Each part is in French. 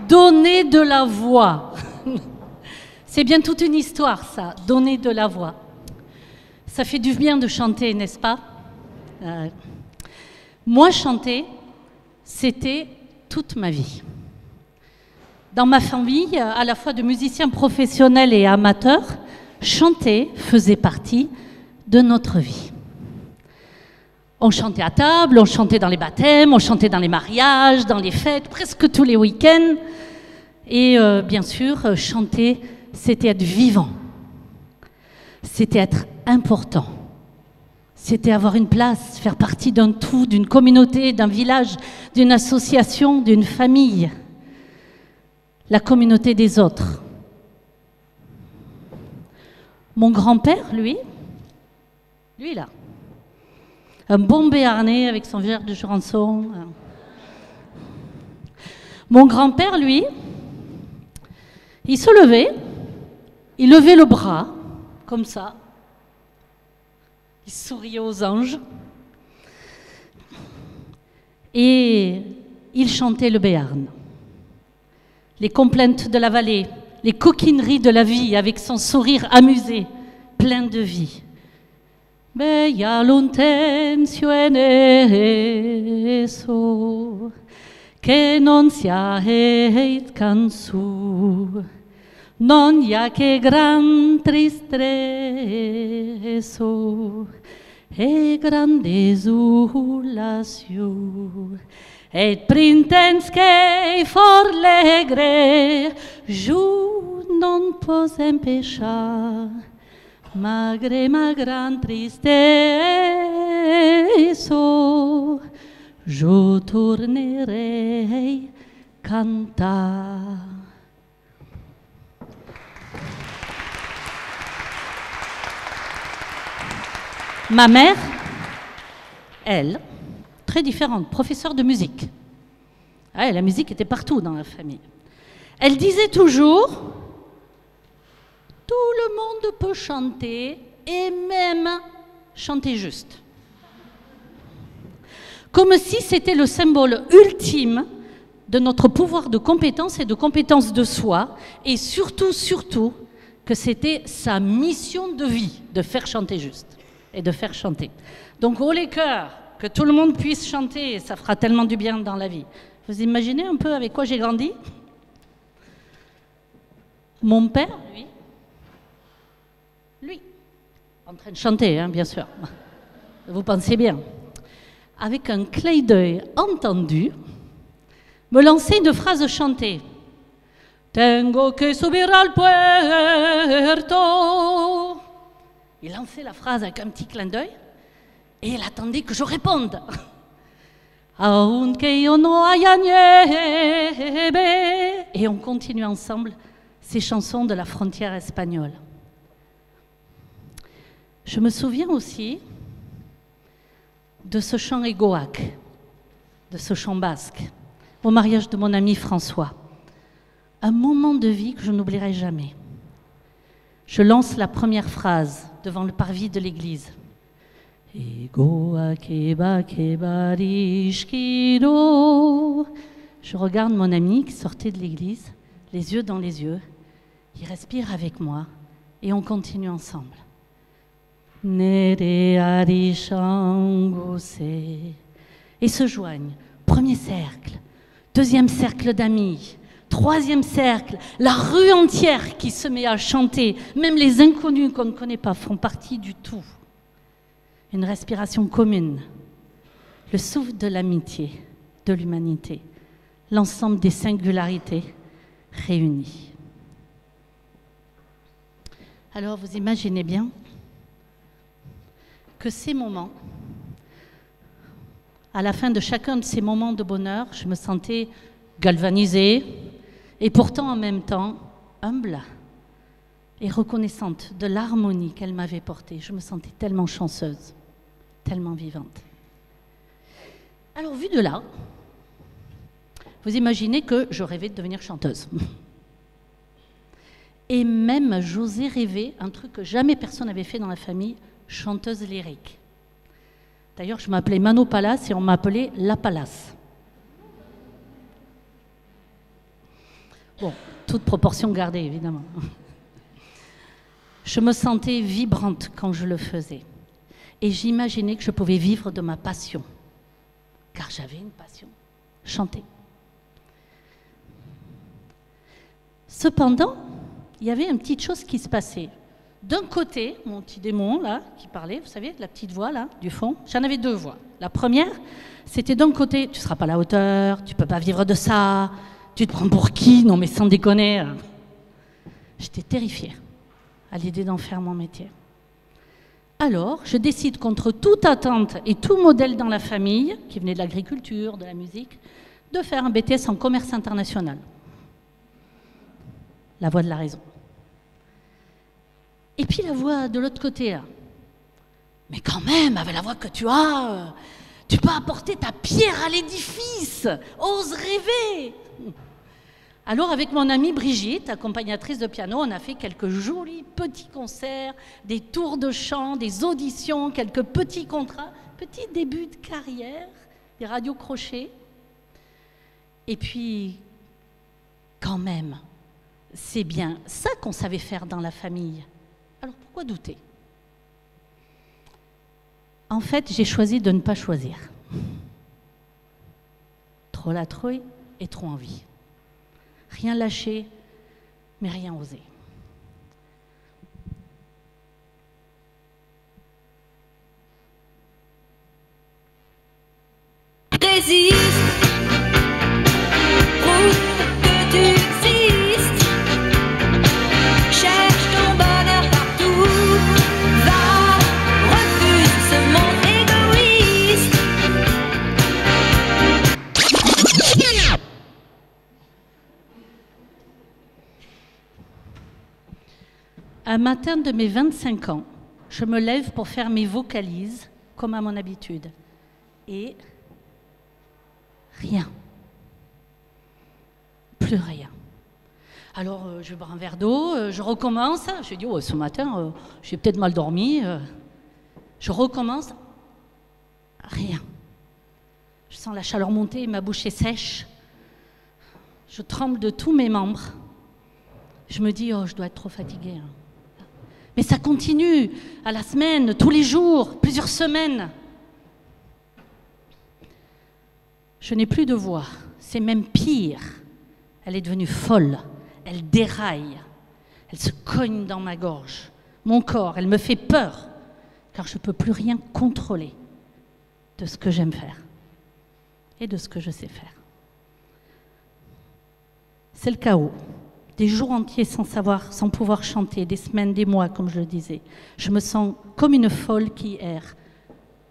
Donner de la voix. C'est bien toute une histoire, ça, donner de la voix. Ça fait du bien de chanter, n'est-ce pas? Moi, chanter, c'était toute ma vie. Dans ma famille, à la fois de musiciens professionnels et amateurs, chanter faisait partie de notre vie. On chantait à table, on chantait dans les baptêmes, on chantait dans les mariages, dans les fêtes, presque tous les week-ends. Et bien sûr, chanter, c'était être vivant. C'était être important. C'était avoir une place, faire partie d'un tout, d'une communauté, d'un village, d'une association, d'une famille. La communauté des autres. Mon grand-père, lui là, un bon béarnais avec son verre de Jurançon. Mon grand-père, lui, il se levait, il levait le bras, comme ça. Il souriait aux anges. Et il chantait le béarn. Les complaintes de la vallée, les coquineries de la vie, avec son sourire amusé, plein de vie. Bella l'untenzio en eso, che non sia heit cansu, non ja che gran tristreso, e gran desulatio, et printens che forlegre, ju non posem pechar, magre ma gran tristeso, je tournerai cantar. Ma mère, elle, très différente, professeure de musique. Ah, la musique était partout dans la famille. Elle disait toujours: tout le monde peut chanter et même chanter juste. Comme si c'était le symbole ultime de notre pouvoir de compétence et de compétence de soi, et surtout, que c'était sa mission de vie, de faire chanter juste et de faire chanter. Donc, haut les cœurs, que tout le monde puisse chanter, ça fera tellement du bien dans la vie. Vous imaginez un peu avec quoi j'ai grandi? Mon père, lui, en train de chanter, hein, bien sûr, vous pensez bien, avec un clin d'œil entendu, me lançait une phrase chantée. Tengo que subir al puerto. Il lançait la phrase avec un petit clin d'œil et il attendait que je réponde. Aunque yo no haya nieve. Et on continue ensemble ces chansons de la frontière espagnole. Je me souviens aussi de ce chant égoac, de ce chant basque, au mariage de mon ami François. Un moment de vie que je n'oublierai jamais. Je lance la première phrase devant le parvis de l'église. Égoac eba barishkiro. Je regarde mon ami qui sortait de l'église, les yeux dans les yeux. Il respire avec moi et on continue ensemble. Et se joignent, premier cercle, deuxième cercle d'amis, troisième cercle, la rue entière qui se met à chanter, même les inconnus qu'on ne connaît pas font partie du tout. Une respiration commune, le souffle de l'amitié, de l'humanité, l'ensemble des singularités réunies. Alors vous imaginez bien que ces moments, à la fin de chacun de ces moments de bonheur, je me sentais galvanisée et pourtant en même temps humble et reconnaissante de l'harmonie qu'elle m'avait portée. Je me sentais tellement chanceuse, tellement vivante. Alors, vu de là, vous imaginez que je rêvais de devenir chanteuse. Et même, j'osais rêver un truc que jamais personne n'avait fait dans la famille, chanteuse lyrique. D'ailleurs, je m'appelais Mano Palace et on m'appelait La Palace. Bon, toute proportion gardée, évidemment. Je me sentais vibrante quand je le faisais. Et j'imaginais que je pouvais vivre de ma passion. Car j'avais une passion, chanter. Cependant, il y avait une petite chose qui se passait. D'un côté, mon petit démon, là, qui parlait, vous savez, la petite voix, là, du fond, j'en avais deux voix. La première, c'était d'un côté, tu ne seras pas à la hauteur, tu ne peux pas vivre de ça, tu te prends pour qui? Non, mais sans déconner. J'étais terrifiée à l'idée d'en faire mon métier. Alors, je décide contre toute attente et tout modèle dans la famille, qui venait de l'agriculture, de la musique, de faire un BTS en commerce international. La voix de la raison. Et puis la voix de l'autre côté, là. Mais quand même, avec la voix que tu as, tu peux apporter ta pierre à l'édifice. Ose rêver. Alors avec mon amie Brigitte, accompagnatrice de piano, on a fait quelques jolis petits concerts, des tours de chant, des auditions, quelques petits contrats, petits débuts de carrière, des radios crochets. Et puis, quand même, c'est bien ça qu'on savait faire dans la famille. Alors pourquoi douter? En fait, j'ai choisi de ne pas choisir. Trop la trouille et trop envie. Rien lâcher, mais rien oser. Résiste, prouve que tu existes. Cherche ton bonheur partout. Va, refuse ce monde égoïste. Un matin de mes 25 ans, je me lève pour faire mes vocalises, comme à mon habitude. Et rien. Plus rien. Alors, je bois un verre d'eau, je recommence. Je dis, oh, ce matin, j'ai peut-être mal dormi. Je recommence. Rien. Je sens la chaleur monter, ma bouche est sèche. Je tremble de tous mes membres. Je me dis, oh, je dois être trop fatiguée. Mais ça continue, à la semaine, tous les jours, plusieurs semaines. Je n'ai plus de voix, c'est même pire. Elle est devenue folle, elle déraille, elle se cogne dans ma gorge. Mon corps, elle me fait peur, car je ne peux plus rien contrôler de ce que j'aime faire et de ce que je sais faire. C'est le chaos. Des jours entiers sans savoir, sans pouvoir chanter, des semaines, des mois, comme je le disais. Je me sens comme une folle qui erre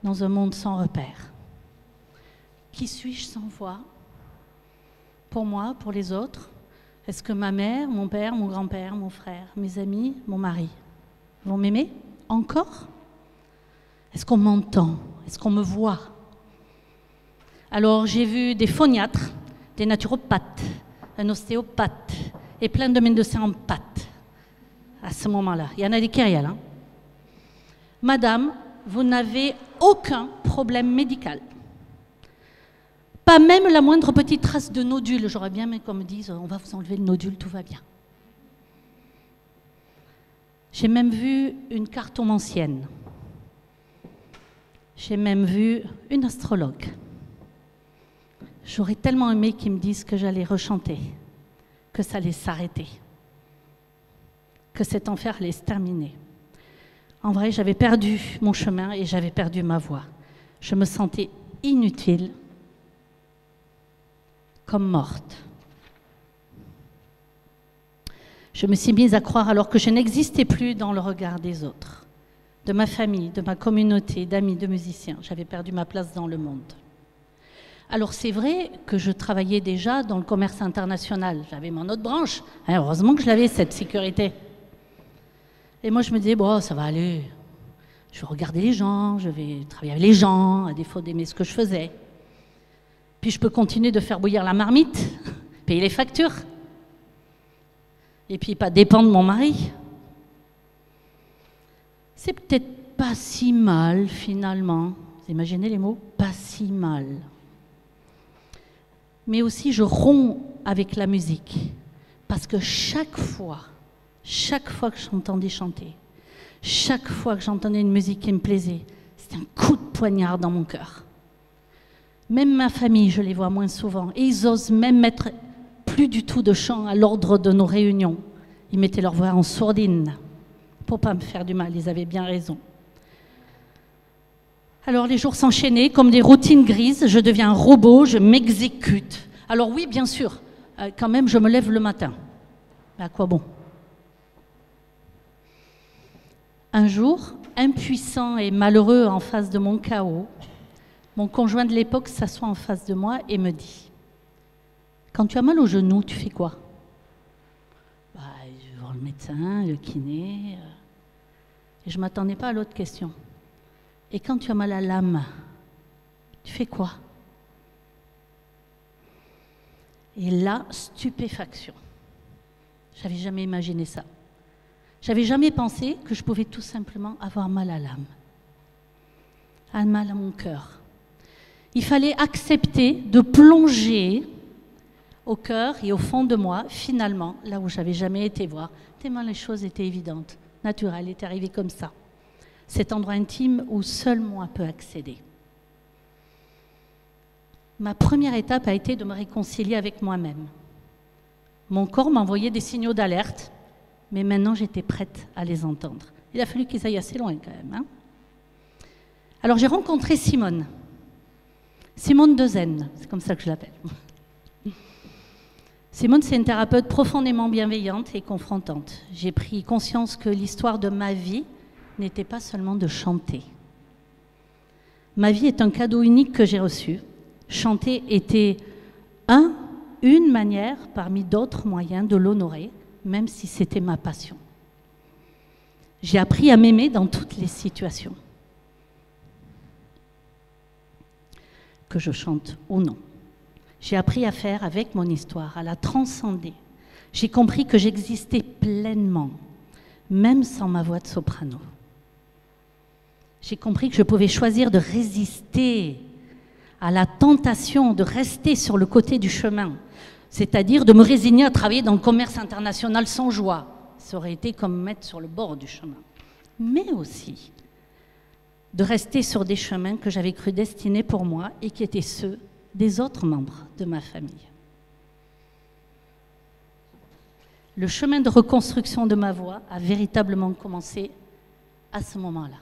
dans un monde sans repère. Qui suis-je sans voix? Pour moi, pour les autres? Est-ce que ma mère, mon père, mon grand-père, mon frère, mes amis, mon mari vont m'aimer encore? Est-ce qu'on m'entend? Est-ce qu'on me voit? Alors, j'ai vu des phoniatres, des naturopathes, un ostéopathe, et plein de médecins en pâte à ce moment-là. Il y en a des qui rialent. Hein. Madame, vous n'avez aucun problème médical. Pas même la moindre petite trace de nodule. J'aurais bien aimé qu'on me dise, on va vous enlever le nodule, tout va bien. J'ai même vu une cartomancienne. J'ai même vu une astrologue. J'aurais tellement aimé qu'ils me disent que j'allais rechanter, que ça allait s'arrêter, que cet enfer allait se terminer. En vrai, j'avais perdu mon chemin et j'avais perdu ma voix. Je me sentais inutile, comme morte. Je me suis mise à croire alors que je n'existais plus dans le regard des autres. de ma famille, de ma communauté, d'amis, de musiciens. J'avais perdu ma place dans le monde. Alors c'est vrai que je travaillais déjà dans le commerce international. J'avais mon autre branche. Heureusement que je l'avais, cette sécurité. Et moi je me disais, bon, ça va aller. Je vais regarder les gens, je vais travailler avec les gens, à défaut d'aimer ce que je faisais. Puis je peux continuer de faire bouillir la marmite, payer les factures. Et puis pas dépendre de mon mari. C'est peut-être pas si mal finalement. Vous imaginez les mots? Pas si mal. Mais aussi je romps avec la musique. Parce que chaque fois que j'entendais chanter, chaque fois que j'entendais une musique qui me plaisait, c'était un coup de poignard dans mon cœur. Même ma famille, je les vois moins souvent. Et ils osent même mettre plus du tout de chant à l'ordre de nos réunions. Ils mettaient leur voix en sourdine pour pas me faire du mal. Ils avaient bien raison. Alors les jours s'enchaînaient comme des routines grises. Je deviens un robot, je m'exécute. Alors oui, bien sûr, quand même, je me lève le matin. Mais à quoi bon? Un jour, impuissant et malheureux en face de mon chaos, mon conjoint de l'époque s'assoit en face de moi et me dit « Quand tu as mal au genou, tu fais quoi ?» Je vais voir le médecin, le kiné. Et je ne m'attendais pas à l'autre question. « Et quand tu as mal à l'âme, tu fais quoi ?» Et là, stupéfaction. Je n'avais jamais imaginé ça. J'avais jamais pensé que je pouvais tout simplement avoir mal à l'âme, mal à mon cœur. Il fallait accepter de plonger au cœur et au fond de moi, finalement, là où j'avais jamais été voir, tellement les choses étaient évidentes, naturelles, étaient arrivées comme ça. Cet endroit intime où seul moi peut accéder. Ma première étape a été de me réconcilier avec moi-même. Mon corps m'envoyait des signaux d'alerte, mais maintenant j'étais prête à les entendre. Il a fallu qu'ils aillent assez loin quand même. Hein. Alors j'ai rencontré Simone Dezen, c'est comme ça que je l'appelle. Simone, c'est une thérapeute profondément bienveillante et confrontante. J'ai pris conscience que l'histoire de ma vie n'était pas seulement de chanter. Ma vie est un cadeau unique que j'ai reçu. Chanter était une manière parmi d'autres moyens de l'honorer, même si c'était ma passion. J'ai appris à m'aimer dans toutes les situations, que je chante ou non. J'ai appris à faire avec mon histoire, à la transcender. J'ai compris que j'existais pleinement, même sans ma voix de soprano. J'ai compris que je pouvais choisir de résister à la tentation de rester sur le côté du chemin, c'est-à-dire de me résigner à travailler dans le commerce international sans joie. Ça aurait été comme me mettre sur le bord du chemin. Mais aussi de rester sur des chemins que j'avais cru destinés pour moi et qui étaient ceux des autres membres de ma famille. Le chemin de reconstruction de ma voix a véritablement commencé à ce moment-là.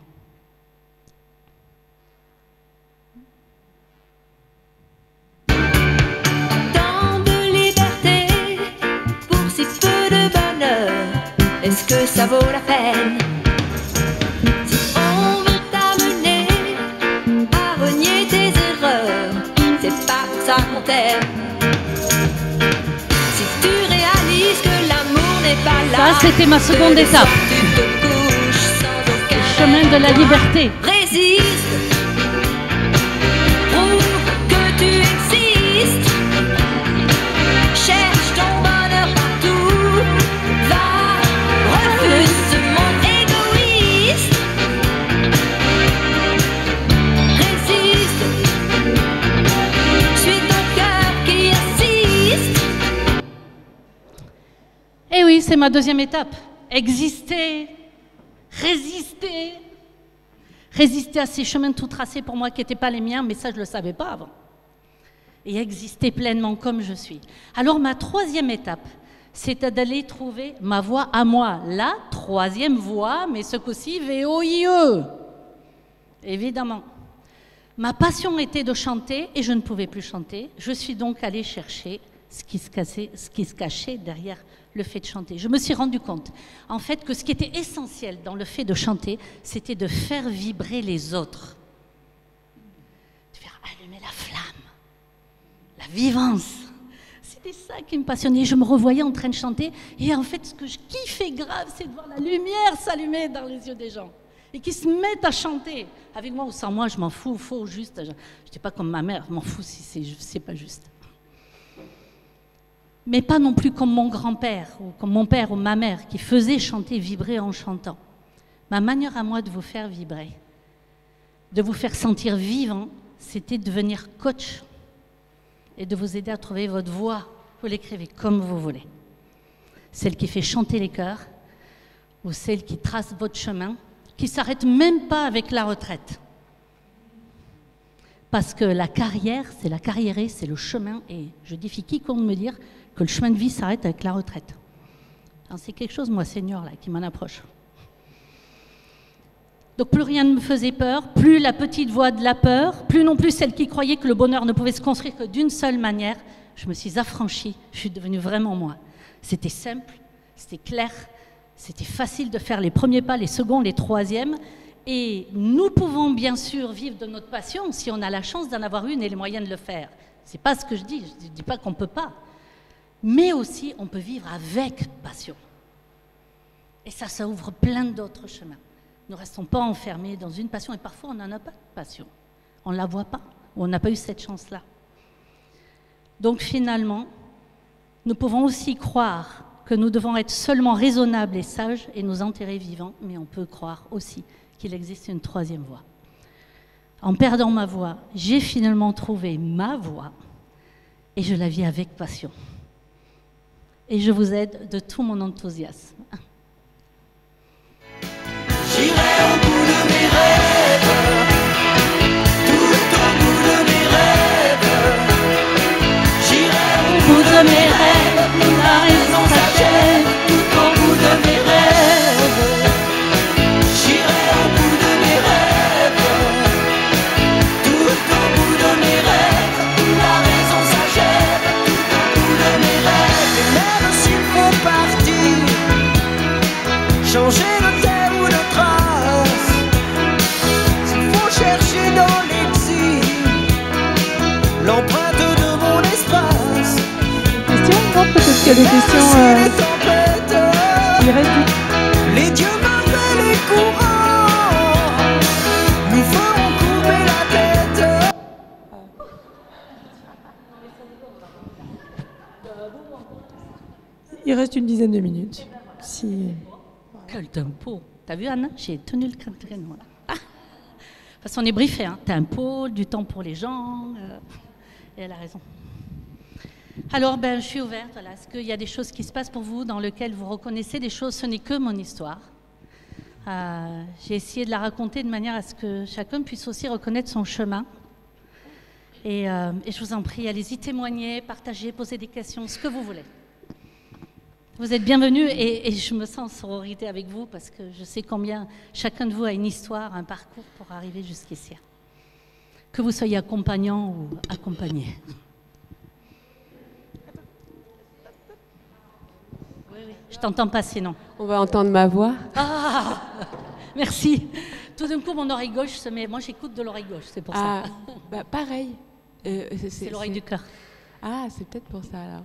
Est-ce que ça vaut la peine? Si on veut t'amener à renier tes erreurs, c'est pas pour ça qu'on t'aime. Si tu réalises que l'amour n'est pas là, ça c'était ma seconde étape. Tu te couches sans aucun le chemin de la liberté. Résiste, prouve que tu existes, cherche ton bonheur partout, va, refuse ce monde égoïste, résiste, suis ton cœur qui insiste. Et oui, c'est ma deuxième étape. Exister, résister. Résister à ces chemins tout tracés pour moi qui n'étaient pas les miens, mais ça je ne le savais pas avant. Et exister pleinement comme je suis. Alors ma troisième étape, c'est d'aller trouver ma voix à moi. La troisième voix, mais ce coup-ci VOIE. Évidemment. Ma passion était de chanter et je ne pouvais plus chanter. Je suis donc allée chercher ce qui se cachait derrière le fait de chanter. Je me suis rendu compte, en fait, que ce qui était essentiel dans le fait de chanter, c'était de faire vibrer les autres. De faire allumer la flamme, la vivance. C'était ça qui me passionnait. Je me revoyais en train de chanter. Et en fait, ce que je kiffais grave, c'est de voir la lumière s'allumer dans les yeux des gens. Et qui se mettent à chanter. Avec moi ou sans moi, je m'en fous, faux, juste. Je n'étais pas comme ma mère, je m'en fous si c'est pas juste. Mais pas non plus comme mon grand-père, ou comme mon père ou ma mère, qui faisaient chanter, vibrer en chantant. Ma manière à moi de vous faire vibrer, de vous faire sentir vivant, c'était de devenir coach et de vous aider à trouver votre voix. Vous l'écrivez comme vous voulez. Celle qui fait chanter les chœurs, ou celle qui trace votre chemin, qui ne s'arrête même pas avec la retraite. Parce que la carrière, c'est la carriérée, c'est le chemin, et je défie quiconque de me dire que le chemin de vie s'arrête avec la retraite. C'est quelque chose, moi, senior, là, qui m'en approche. Donc plus rien ne me faisait peur, plus la petite voix de la peur, plus non plus celle qui croyait que le bonheur ne pouvait se construire que d'une seule manière. Je me suis affranchie, je suis devenue vraiment moi. C'était simple, c'était clair, c'était facile de faire les premiers pas, les seconds, les troisièmes. Et nous pouvons bien sûr vivre de notre passion si on a la chance d'en avoir une et les moyens de le faire. Ce n'est pas ce que je dis pas qu'on ne peut pas. Mais aussi, on peut vivre avec passion. Et ça ouvre plein d'autres chemins. Ne restons pas enfermés dans une passion, et parfois on n'en a pas de passion. On ne la voit pas, ou on n'a pas eu cette chance-là. Donc finalement, nous pouvons aussi croire que nous devons être seulement raisonnables et sages et nous enterrer vivants, mais on peut croire aussi qu'il existe une troisième voie. En perdant ma voix, j'ai finalement trouvé ma voie, et je la vis avec passion. Et je vous aide de tout mon enthousiasme. J'irai au bout de mes rêves, tout au bout de mes rêves. J'irai au bout de mes rêves, la raison s'achève, tout au bout de mes rêves. J'irai au bout de mes rêves, tout au bout de mes rêves, la raison s'achève, tout au bout de mes rêves. Et même s'il faut partir, changer de terre ou de trace, s'il faut chercher dans l'exil l'empreinte de mon espace. Question? Non, peut-être qu'il y a des questions. Il reste du... Les dieux m'appellent les courants, nous ferons couper la tête. Il reste une dizaine de minutes. Si... Quel tempo! T'as vu, Anne? J'ai tenu le créneau. Ah. Parce qu'on est briefé, hein. Tempo, du temps pour les gens. Et elle a raison. Alors, je suis ouverte. Voilà. Est-ce qu'il y a des choses qui se passent pour vous dans lesquelles vous reconnaissez des choses? Ce n'est que mon histoire. J'ai essayé de la raconter de manière à ce que chacun puisse aussi reconnaître son chemin. Et je vous en prie, allez-y témoigner, partagez, posez des questions, ce que vous voulez. Vous êtes bienvenus et je me sens en sororité avec vous parce que je sais combien chacun de vous a une histoire, un parcours pour arriver jusqu'ici. Que vous soyez accompagnant ou accompagné. Oui, je t'entends pas sinon. On va entendre ma voix. Ah, merci. Tout d'un coup, mon oreille gauche se met... Moi, j'écoute de l'oreille gauche, c'est pour ça. Pareil. C'est l'oreille du cœur. Ah, c'est peut-être pour ça alors.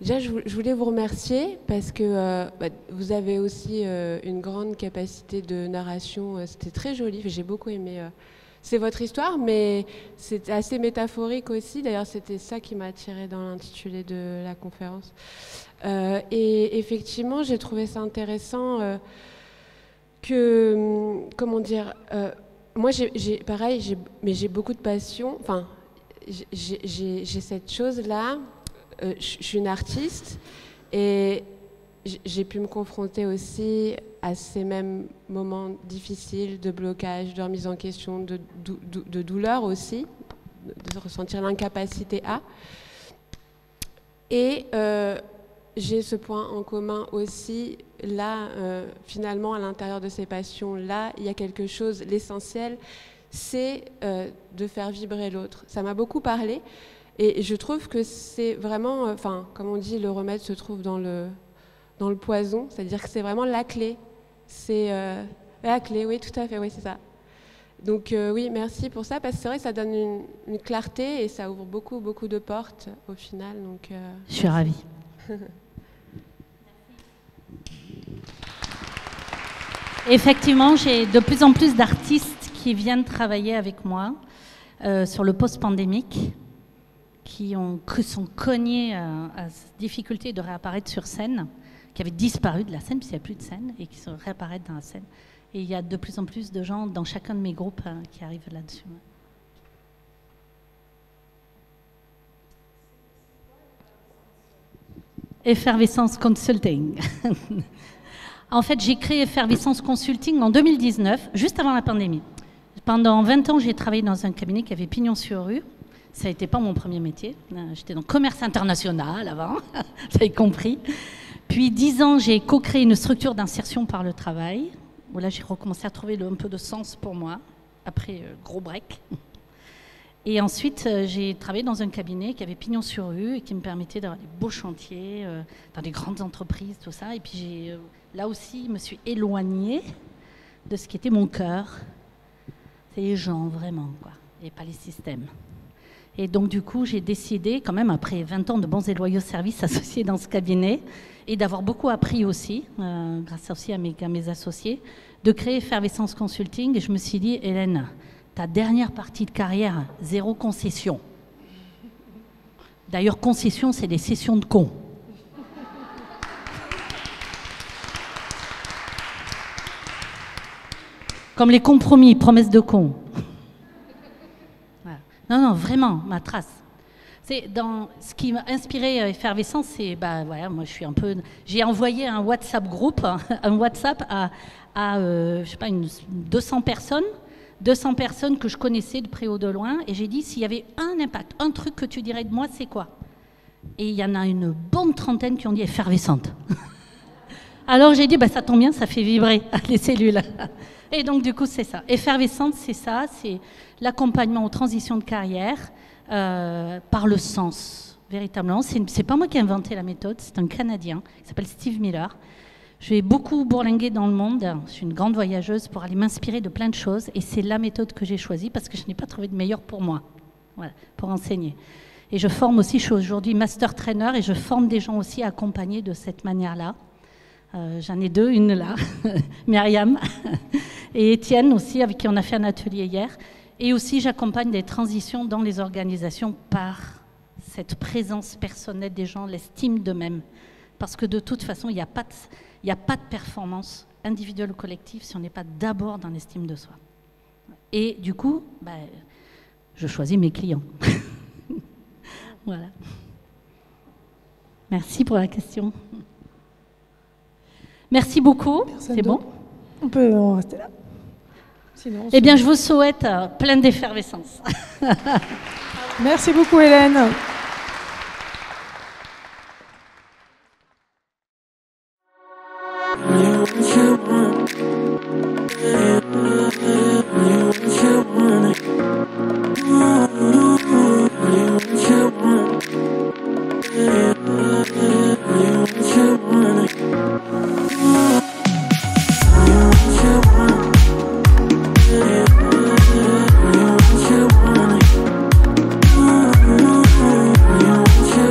Déjà, je voulais vous remercier parce que vous avez aussi une grande capacité de narration. C'était très joli, j'ai beaucoup aimé. C'est votre histoire, mais c'est assez métaphorique aussi. D'ailleurs, c'était ça qui m'a attirée dans l'intitulé de la conférence. Et effectivement, j'ai trouvé ça intéressant que, comment dire, moi, j'ai beaucoup de passion. Enfin, j'ai cette chose-là. Je suis une artiste et j'ai pu me confronter aussi à ces mêmes moments difficiles de blocage, de remise en question, de douleur aussi, de ressentir l'incapacité à. Et j'ai ce point en commun aussi, là, finalement, à l'intérieur de ces passions-là, il y a quelque chose, l'essentiel, c'est de faire vibrer l'autre. Ça m'a beaucoup parlé. Et je trouve que c'est vraiment, enfin, comme on dit, le remède se trouve dans le poison, c'est-à-dire que c'est vraiment la clé. C'est la clé, oui, tout à fait, oui, c'est ça. Donc oui, merci pour ça, parce que c'est vrai que ça donne une clarté et ça ouvre beaucoup, beaucoup de portes au final. Donc, je suis ravie. Effectivement, j'ai de plus en plus d'artistes qui viennent travailler avec moi sur le post-pandémique, qui sont cognés à cette difficulté de réapparaître sur scène, qui avaient disparu de la scène, puisqu'il n'y a plus de scène, et qui se réapparaissent dans la scène. Et il y a de plus en plus de gens dans chacun de mes groupes qui arrivent là-dessus. Effervescence Consulting. En fait, j'ai créé Effervescence Consulting en 2019, juste avant la pandémie. Pendant 20 ans, j'ai travaillé dans un cabinet qui avait pignon sur rue. Ça n'était pas mon premier métier. J'étais dans le commerce international avant, vous avez compris. Puis 10 ans, j'ai co-créé une structure d'insertion par le travail, où là, j'ai recommencé à trouver un peu de sens pour moi, après gros break. Et ensuite, j'ai travaillé dans un cabinet qui avait pignon sur rue et qui me permettait d'avoir des beaux chantiers, dans des grandes entreprises, tout ça. Et puis, là aussi, je me suis éloignée de ce qui était mon cœur. C'est les gens, vraiment, quoi, et pas les systèmes. Et donc, du coup, j'ai décidé, quand même, après 20 ans de bons et loyaux services associés dans ce cabinet, et d'avoir beaucoup appris aussi, grâce aussi à mes associés, de créer Effervescence Consulting. Et je me suis dit, Hélène, ta dernière partie de carrière, 0 concession. D'ailleurs, concession, c'est des sessions de cons. Comme les compromis, promesses de cons. Voilà. Non, vraiment, ma trace. Ce qui m'a inspiré Effervescence, c'est, voilà, moi je suis un peu... J'ai envoyé un WhatsApp groupe, un WhatsApp à je sais pas, 200 personnes que je connaissais de près ou de loin, et j'ai dit, s'il y avait un impact, un truc que tu dirais de moi, c'est quoi? Et il y en a une bonne trentaine qui ont dit effervescente. Alors j'ai dit, ça tombe bien, ça fait vibrer les cellules. Et donc du coup, c'est ça. Effervescente, c'est ça, c'est l'accompagnement aux transitions de carrière par le sens, véritablement. C'est pas moi qui ai inventé la méthode, c'est un Canadien qui s'appelle Steve Miller. Je vais beaucoup bourlinguer dans le monde, je suis une grande voyageuse pour aller m'inspirer de plein de choses, et c'est la méthode que j'ai choisie parce que je n'ai pas trouvé de meilleure pour moi, voilà, pour enseigner. Et je forme aussi, je suis aujourd'hui master trainer, et je forme des gens aussi à accompagner de cette manière-là. J'en ai 2, une là, Myriam, et Étienne aussi, avec qui on a fait un atelier hier. Et aussi, j'accompagne des transitions dans les organisations par cette présence personnelle des gens, l'estime d'eux-mêmes. Parce que de toute façon, il n'y a pas de performance individuelle ou collective si on n'est pas d'abord dans l'estime de soi. Et du coup, je choisis mes clients. Voilà. Merci pour la question. Merci beaucoup. C'est bon? On peut en rester là. Sinon, eh bien, je vous souhaite plein d'effervescence. Merci beaucoup, Hélène. You